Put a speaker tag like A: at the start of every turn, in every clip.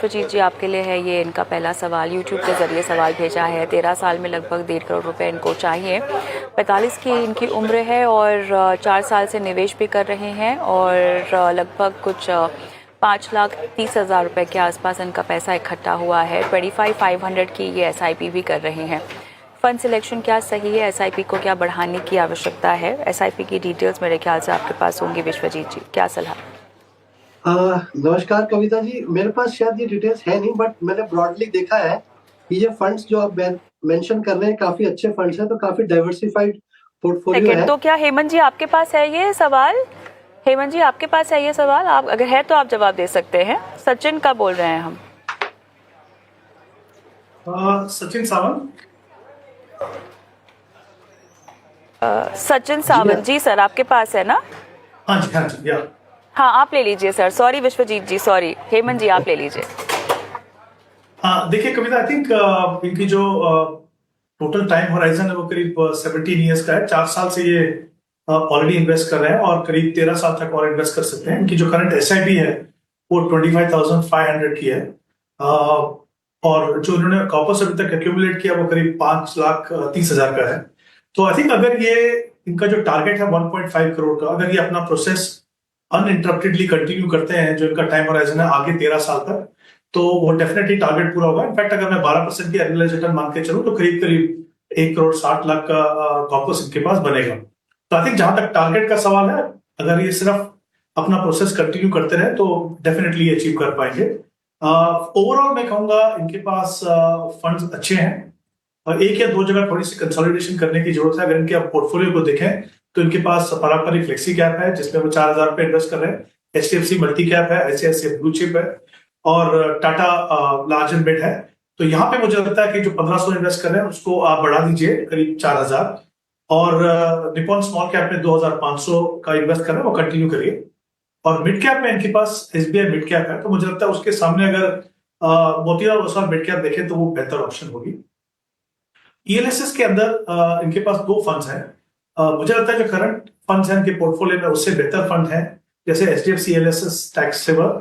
A: विश्वजीत जी, आपके लिए है ये इनका पहला सवाल। यूट्यूब के ज़रिए सवाल भेजा है। 13 साल में लगभग 1.5 करोड़ रुपए इनको चाहिए। 45 की इनकी उम्र है और 4 साल से निवेश भी कर रहे हैं और लगभग कुछ 5,30,000 रुपये के आसपास इनका पैसा इकट्ठा हुआ है। 25,500 की ये SIP भी कर रहे हैं। फंड सिलेक्शन क्या सही है? SIP को क्या बढ़ाने की आवश्यकता है? SIP की डिटेल्स मेरे ख्याल से आपके पास होंगी विश्वजीत जी, क्या सलाह?
B: नमस्कार कविता जी, मेरे पास शायद ये डिटेल्स है नहीं, बट मैंने ब्रॉडली देखा है कि ये फंड्स जो आप मेंशन कर रहे हैं काफी अच्छे फंड्स हैं, तो काफी डाइवर्सिफाइड पोर्टफोलियो है।
A: तो क्या हेमंत जी आपके पास है ये सवाल? हेमंत जी आपके पास है ये सवाल? आप अगर है तो आप जवाब दे सकते हैं। सचिन का बोल रहे हैं हम।
C: सचिन सावंत।
A: सचिन सावंत जी सर, आपके पास है ना?
C: हाँ जी, हाँ जी, या
A: हाँ, आप ले लीजिए सर। सॉरी विश्वजीत जी, सॉरी। हेमंत जी आप ले लीजिए।
C: देखिए कविता, आई थिंक इनकी जो टोटल टाइम होराइजन है वो करीब 17 ईयर्स का है। 4 साल से ये ऑलरेडी इन्वेस्ट कर रहे हैं और करीब 13 साल तक और इन्वेस्ट कर सकते हैं। इनकी जो करंट SIP है वो 25,500 की है। और जो इन्होंने कॉर्पस अभी तक एक्यूमुलेट किया वो करीब 5,30,000 का है। तो आई थिंक अगर ये इनका जो टारगेट है 1.5 करोड़ का, अगर ये अपना प्रोसेस अनइंटरप्टेडली कंटिन्यू करते हैं, जो इनका टाइम होराइजन है आगे 13 साल तक, तो वो डेफिनेटली टारगेट पूरा होगा। इनफैक्ट अगर मैं 12% की एनुअलाइज रिटर्न मान के चलूं तो करीब करीब 1,60,00,000 का कॉर्पस इनके पास बनेगा। तो आई थिंक जहां तक टारगेट का सवाल है, अगर ये सिर्फ अपना प्रोसेस कंटिन्यू करते रहे तो डेफिनेटली ये अचीव कर पाएंगे। ओवरऑल मैं कहूंगा इनके पास फंड्स अच्छे हैं और एक या दो जगह थोड़ी सी कंसोलिडेशन करने की जरूरत है। अगर इनके आप पोर्टफोलियो को देखें तो इनके पास पारंपरिक फ्लेक्सी कैप है जिसमें वो 4,000 रुपए इन्वेस्ट कर रहे हैं। HDFC मल्टी कैप है, ICICI ब्लू चिप है और टाटा लार्ज एंड मिड है। तो यहाँ पे मुझे लगता है कि जो 1,500 इन्वेस्ट कर रहे हैं उसको आप बढ़ा दीजिए करीब 4,000 और निपॉन स्मॉल कैप में 2,500 का इन्वेस्ट कर रहे हैं, वो कंटिन्यू करिए। और मिड कैप में इनके पास SBI मिड कैप है, तो मुझे लगता है उसके सामने अगर मोतीलाल ओसवाल मिड कैप देखें तो वो बेहतर ऑप्शन होगी। ELSS के अंदर इनके पास दो फंड्स हैं। मुझे लगता है जो करंट फंड्स हैं इनके पोर्टफोलियो में उससे बेहतर फंड है, जैसे HDFC ELSS टैक्स सेवर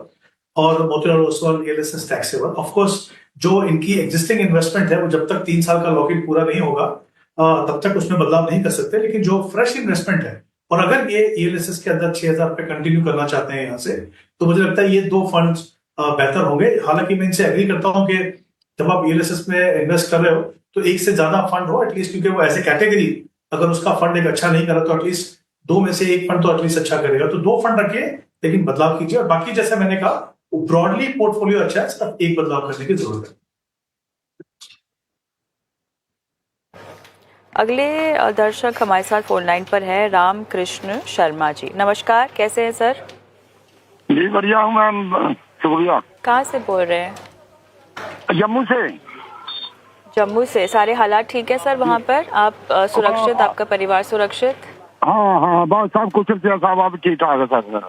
C: और Motilal Oswal ELSS tax saver. Of course जो इनकी एग्जिस्टिंग इन्वेस्टमेंट है वो जब तक 3 साल का लॉक-इन पूरा नहीं होगा तब तक उसमें बदलाव नहीं कर सकते, लेकिन जो फ्रेश इन्वेस्टमेंट है और अगर ये ELSS के अंदर 6,000 रुपए कंटिन्यू करना चाहते हैं यहाँ से, तो मुझे लगता है ये दो फंड्स बेहतर होंगे। हालांकि मैं इनसे एग्री करता हूँ कि जब आप ELSS में इन्वेस्ट कर रहे हो तो एक से ज्यादा फंड हो एटलीस्ट, क्योंकि वो ऐसे कैटेगरी अगर उसका फंड एक अच्छा नहीं करा तो एटलीस्ट दो में से एक फंड तो एटलीस्ट अच्छा करेगा। तो दो फंड रखिए लेकिन बदलाव कीजिए, और बाकी जैसे मैंने कहा ब्रॉडली पोर्टफोलियो अच्छा है, सिर्फ एक बदलाव करने की जरूरत है।
A: अगले दर्शक हमारे साथ फोन लाइन पर है रामकृष्ण शर्मा जी। नमस्कार, कैसे हैं सर?
D: जी बढ़िया हूँ मैम, शुक्रिया।
A: कहाँ से बोल रहे हैं?
D: जम्मू से।
A: जम्मू से। सारे हालात ठीक है सर वहाँ पर? आप सुरक्षित, आपका परिवार सुरक्षित?
D: हाँ हाँ बस सब कुछ साहब आप ठीक ठाक है सर।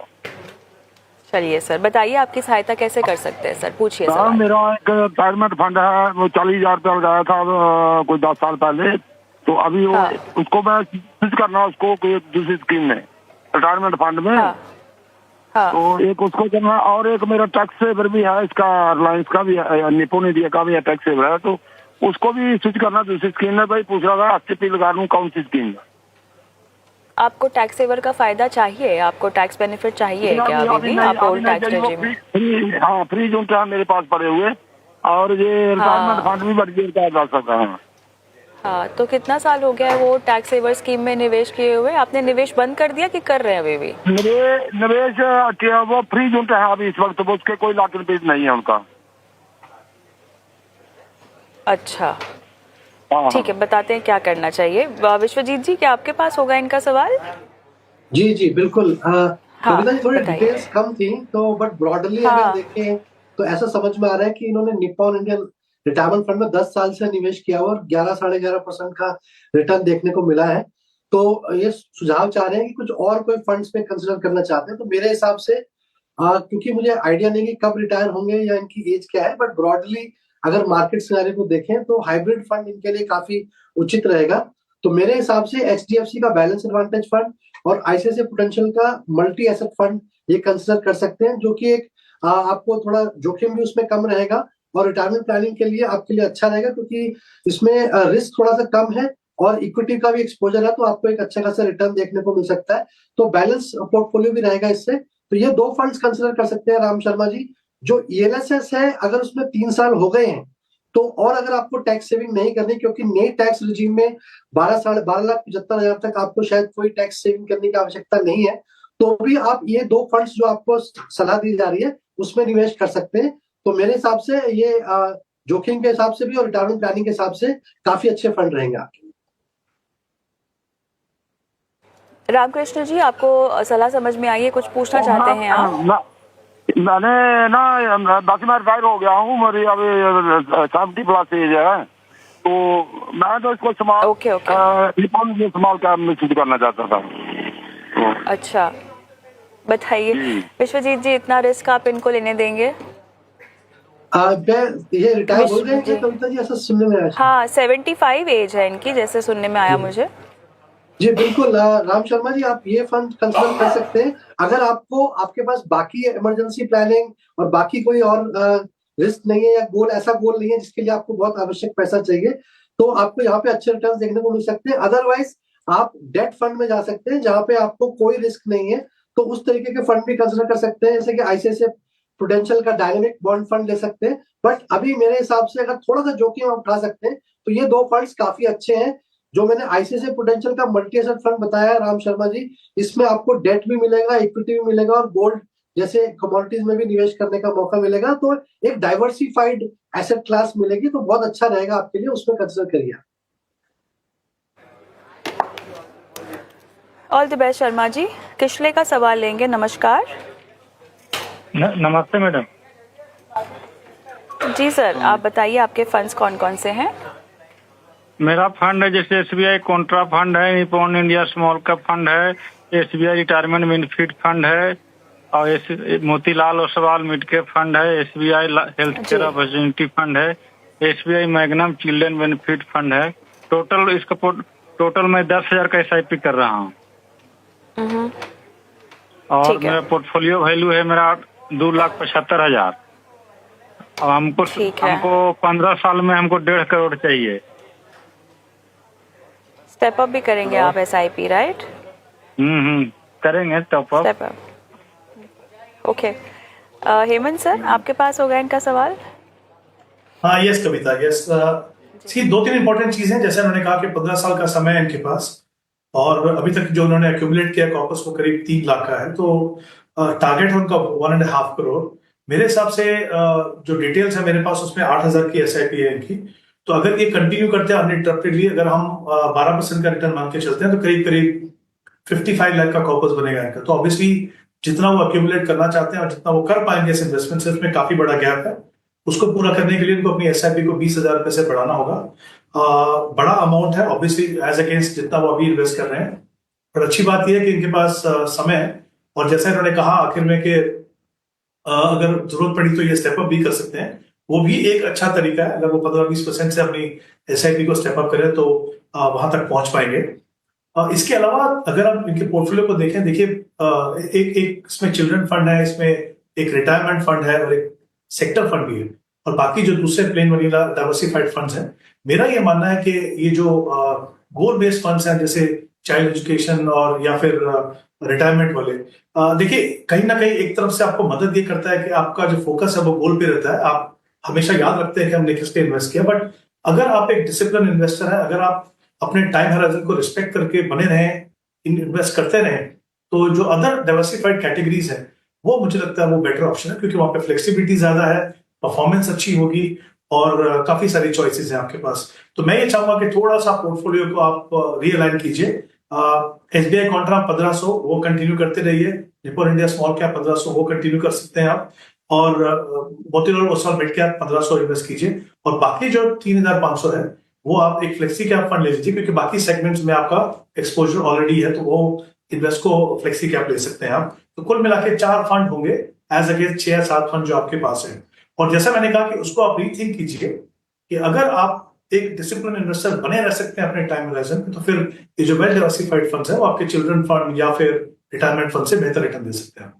A: चलिए सर, बताइए आपकी सहायता कैसे कर सकते हैं सर, पूछिए सर।
D: मेरा एक रिटायरमेंट फंड है, वो 40,000 रुपया लगाया था कोई 10 साल पहले, तो अभी वो उसको मैं स्विच करना उसको कोई दूसरी स्कीम में, रिटायरमेंट फंड में। तो एक उसको करना, और एक मेरा टैक्स सेवर भी है, इसका रिलायंस का भी है, निपुण इंडिया का भी है, टैक्स सेवर है, तो उसको भी स्विच करना दूसरी स्कीम में। भाई पूछ रहा था STP लगा लूं कौन सी स्कीम में?
A: आपको टैक्स सेवर का फायदा चाहिए? आपको टैक्स बेनिफिट चाहिए क्या? अभी भी आप ओल्ड टैक्स रेजिम में?
D: हाँ, फ्री जोन है मेरे पास पड़े हुए, और ये रिटायरमेंट फंड भी बढ़ गया जा सकता है।
A: हाँ, तो कितना साल हो गया है वो टैक्स सेवर स्कीम में निवेश किए हुए? आपने निवेश बंद कर दिया कि कर रहे हैं अभी भी?
D: निवेश वो फ्री जोन है अभी इस वक्त, उसके कोई लॉक इन पीरियड नहीं है उनका।
A: अच्छा ठीक है, बताते हैं क्या करना चाहिए। विश्वजीत जी, क्या आपके पास होगा इनका सवाल?
B: जी जी बिल्कुल। कविता जी थोड़ी डिटेल्स कम थी तो, बट ब्रॉडली अगर देखें तो ऐसा समझ में आ रहा है कि इन्होंने निप्पॉन इंडियन रिटायरमेंट फंड में 10 साल से निवेश किया हुआ और 11-11.5% का रिटर्न देखने को मिला है। तो ये सुझाव चाह रहे हैं कि कुछ और कोई फंड्स पे कंसिडर करना चाहते हैं। तो मेरे हिसाब से क्योंकि मुझे आइडिया नहीं कि कब रिटायर होंगे या इनकी एज क्या है, बट ब्रॉडली अगर मार्केट सिनेरियो को देखें तो हाइब्रिड फंड इनके लिए काफी उचित रहेगा। तो मेरे हिसाब से HDFC का बैलेंस एडवांटेज फंड और ICICI प्रूडेंशियल का मल्टी एसेट फंड ये कंसिडर कर सकते हैं, जो कि एक आपको थोड़ा जोखिम भी उसमें कम रहेगा और रिटायरमेंट प्लानिंग के लिए आपके लिए अच्छा रहेगा, क्योंकि इसमें रिस्क थोड़ा सा कम है और इक्विटी का भी एक्सपोजर है, तो आपको एक अच्छा खासा रिटर्न देखने को मिल सकता है। तो बैलेंस पोर्टफोलियो भी रहेगा इससे। तो ये 2 फंड्स कंसिडर कर सकते हैं राम शर्मा जी। जो ईएलएसएस है, अगर उसमें 3 साल हो गए हैं तो, और अगर आपको टैक्स सेविंग नहीं करनी, क्योंकि नई टैक्स रिजीम में 12,75,000 तक आपको शायद कोई टैक्स सेविंग करने की आवश्यकता नहीं है, तो भी आप ये 2 फंड्स जो आपको सलाह दी जा रही है उसमें निवेश कर सकते हैं। तो मेरे हिसाब से ये जोखिम के हिसाब से भी और रिटायरमेंट प्लानिंग के हिसाब से काफी अच्छे फंड रहेंगे आपके।
A: रामकृष्ण जी, आपको सलाह समझ में आई है? कुछ पूछना चाहते हैं आप?
D: मैंने ना बाकी मैं रिटायर हो गया हूँ, मेरी अभी 70+ एज है, तो मैं तो इसको इस्तेमाल इस्तेमाल करना चाहता था।
A: अच्छा, बताइए विश्वजीत जी, इतना रिस्क आप इनको लेने देंगे?
B: ये रिटायर हो गए हैं कविता जी, ऐसा सुनने में आया।
A: हाँ, 75 एज है इनकी, जैसे सुनने में आया मुझे।
B: जी बिल्कुल राम शर्मा जी, आप ये फंड कंसिडर कर सकते हैं। अगर आपको, आपके पास बाकी इमरजेंसी प्लानिंग और बाकी कोई और रिस्क नहीं है या गोल, ऐसा गोल नहीं है जिसके लिए आपको बहुत आवश्यक पैसा चाहिए, तो आपको यहाँ पे अच्छे रिटर्न देखने को मिल सकते हैं। अदरवाइज आप डेट फंड में जा सकते हैं जहाँ पे आपको कोई रिस्क नहीं है, तो उस तरीके के फंड भी कंसिडर कर सकते हैं, जैसे कि आईसीआईसीआई प्रूडेंशियल का डायनेमिक बॉन्ड फंड ले सकते हैं। बट अभी मेरे हिसाब से अगर थोड़ा सा जोखिम आप उठा सकते हैं तो ये 2 फंड्स काफी अच्छे हैं। जो मैंने आईसीआईसीआई प्रूडेंशियल का मल्टी एसेट फंड बताया है राम शर्मा जी, इसमें आपको डेट भी मिलेगा, इक्विटी भी मिलेगा और गोल्ड जैसे कमोडिटीज में भी निवेश करने का मौका मिलेगा, तो एक डाइवर्सिफाइड एसेट क्लास मिलेगी, तो बहुत अच्छा रहेगा आपके लिए, उसमें कंसिडर करिए।
A: All the best Sharma ji. Kishlay का सवाल लेंगे। नमस्कार।
E: नमस्ते मैडम।
A: जी सर, आप बताइए आपके फंड्स कौन कौन से हैं?
E: मेरा फंड है जैसे एसबीआई कॉन्ट्रा फंड है, Nippon India small cap fund है, एसबीआई रिटायरमेंट बेनिफिट फंड है और Motilal Oswal mid cap fund है, SBI health care opportunity fund है, SBI Magnum children benefit fund है। टोटल इसका टोटल मैं 10,000 का SIP कर रहा हूँ और मेरा पोर्टफोलियो वैल्यू है मेरा 2,75,000 और हमको 15 साल में हमको 1.5 करोड़ चाहिए।
A: स्टेप अप भी करेंगे आप SIP, राइट?
E: करेंगे step up.
A: Okay, Hemant sir, आपके पास होगा इनका सवाल?
C: हाँ, यस कविता, यस। 2-3 इंपॉर्टेंट चीजें, जैसे उन्होंने कहा कि 15 साल का समय है इनके पास और अभी तक जो उन्होंने एक्यूमुलेट किया कॉर्पस वो करीब 3 लाख का है, तो टारगेट है उनका 1.5 करोड़। मेरे हिसाब से जो डिटेल्स है मेरे पास उसमें 8,000 की SIP है इनकी। तो अगर ये कंटिन्यू करते हैं अनइंटरप्टेडली, अगर हम 12% का रिटर्न मान के चलते हैं तो करीब करीब 55 लाख का कॉर्पस बनेगा इनका। तो ऑब्वियसली जितना वो एक्यूमुलेट करना चाहते हैं और जितना वो कर पाएंगे इस इन्वेस्टमेंट से, उसमें काफी बड़ा गैप है। उसको पूरा करने के लिए उनको अपनी SIP को 20,000 रुपए से बढ़ाना होगा। बड़ा अमाउंट है ऑब्वियसली एज अगेंस्ट जितना वो अभी इन्वेस्ट कर रहे हैं, पर अच्छी बात यह है कि इनके पास समय है और जैसा इन्होंने कहा आखिर में कि अगर जरूरत पड़ी तो ये स्टेप अप भी कर सकते हैं, वो भी एक अच्छा तरीका है। अगर वो 15-20% से अपनी SIP को स्टेप अप करें तो वहां तक पहुंच पाएंगे। इसके अलावा अगर आप इनके पोर्टफोलियो को देखें, देखिए एक इसमें चिल्ड्रन फंड है, इसमें एक रिटायरमेंट फंड है और एक सेक्टर फंड भी है और बाकी जो दूसरे प्लेन वनीला डाइवर्सिफाइड फंड्स हैं। मेरा ये मानना है कि ये जो गोल बेस्ड फंड्स हैं जैसे चाइल्ड एजुकेशन और या फिर रिटायरमेंट वाले, देखिए कहीं ना कहीं एक तरफ से आपको मदद ये करता है कि आपका जो फोकस है वो गोल पे रहता है। आप हमेशा याद रखते हैं कि हमने किस पे इन्वेस्ट किया। बट अगर आप एक डिसिप्लिन इन्वेस्टर है, अगर आप अपने टाइम हराइजन को रिस्पेक्ट करके बने रहें, इन्वेस्ट करते रहें, तो जो अदर डाइवर्सिफाइड कैटेगरीज है वो मुझे लगता है वो बेटर ऑप्शन है, क्योंकि वहां पे फ्लेक्सिबिलिटी ज्यादा है, परफॉर्मेंस अच्छी होगी और काफी सारी चॉइसेस हैं आपके पास। तो मैं ये चाहूंगा कि थोड़ा सा पोर्टफोलियो को आप रीअलाइन कीजिए। SBI कॉन्ट्रा 1500 वो कंटिन्यू करते रहिए, निपॉन इंडिया स्मॉल कैप 1500 वो कंटिन्यू कर सकते हैं आप, और Motilal Oswal mid cap 1500 invest कीजिए और बाकी जो 3,500 है वो आप एक फ्लेक्सी कैप फंड ले लीजिए, क्योंकि बाकी सेगमेंट्स में आपका एक्सपोजर ऑलरेडी है, तो वो इन्वेस्ट को फ्लेक्सी कैप ले सकते हैं आप। तो कुल मिला के 4 फंड होंगे एज अगेंस्ट 6 या 7 फंड जो आपके पास है। और जैसा मैंने कहा कि उसको आप रीथिंक कीजिए कि अगर आप एक डिसिप्लिन इन्वेस्टर बने रह सकते हैं अपने टाइम होराइजन में, तो फिर ये जो वेल डाइवर्सिफाइड फंड्स है वो आपके चिल्ड्रन फंड या फिर रिटायरमेंट फंड से बेहतर रिटर्न दे सकते हैं।